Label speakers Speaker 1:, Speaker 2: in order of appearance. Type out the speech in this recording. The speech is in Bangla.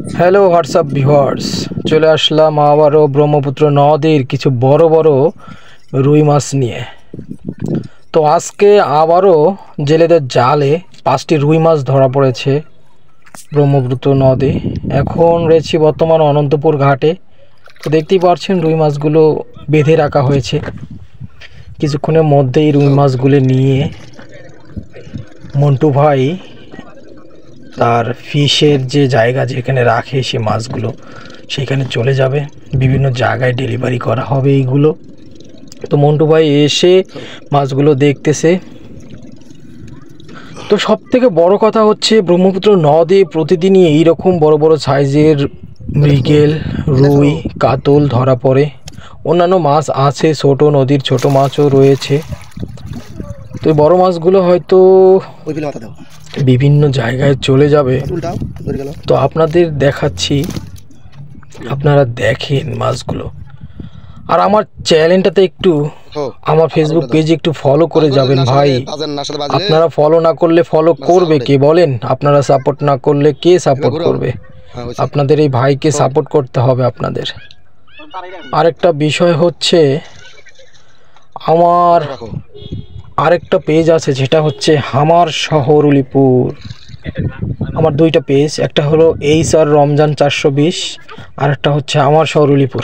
Speaker 1: হ্যালো হোয়াটসঅ্যাপ ভিউয়ার্স, চলে আসলাম আবারও ব্রহ্মপুত্র নদীর কিছু বড় বড় রুই মাছ নিয়ে। তো আজকে আবারও জেলেদের জালে 5টি রুই মাছ ধরা পড়েছে ব্রহ্মপুত্র নদে। এখন রয়েছি বর্তমান অনন্তপুর ঘাটে। তো দেখতেই পাচ্ছেন রুই মাছগুলো বেঁধে রাখা হয়েছে। কিছুক্ষণের মধ্যেই রুই মাছগুলো নিয়ে মন্টু ভাই তার ফিশের যে জায়গা যেখানে রাখে সে মাছগুলো সেখানে চলে যাবে, বিভিন্ন জায়গায় ডেলিভারি করা হবে এইগুলো। তো মন্টু ভাই এসে মাছগুলো দেখতেছে। তো সব থেকে বড় কথা হচ্ছে ব্রহ্মপুত্র নদে প্রতিদিনই এইরকম বড় বড় সাইজের মৃগেল, রুই, কাতল ধরা পড়ে। অন্যান্য মাছ আছে, ছোট নদীর ছোট মাছও রয়েছে। তো এই বড় মাছগুলো হয়তো বিভিন্ন জায়গায় চলে যাবে। তো আপনাদের দেখাচ্ছি, আপনারা দেখেন মাছগুলো। আর আমার চ্যানেলটাতে একটু, আমার ফেসবুক পেজে একটু ফলো করে যাবেন ভাই। আপনারা ফলো না করলে ফলো করবে কে বলেন? আপনারা সাপোর্ট না করলে কে সাপোর্ট করবে? আপনাদের এই ভাইকে সাপোর্ট করতে হবে আপনাদের। আরেকটা বিষয় হচ্ছে, আমার আরেকটা পেজ আছে যেটা হচ্ছে হামার শহর উলিপুর। আমার দুইটা পেজ, একটা হলো এইচ আর রমজান 420, আর একটা হচ্ছে আমার শহর উলিপুর।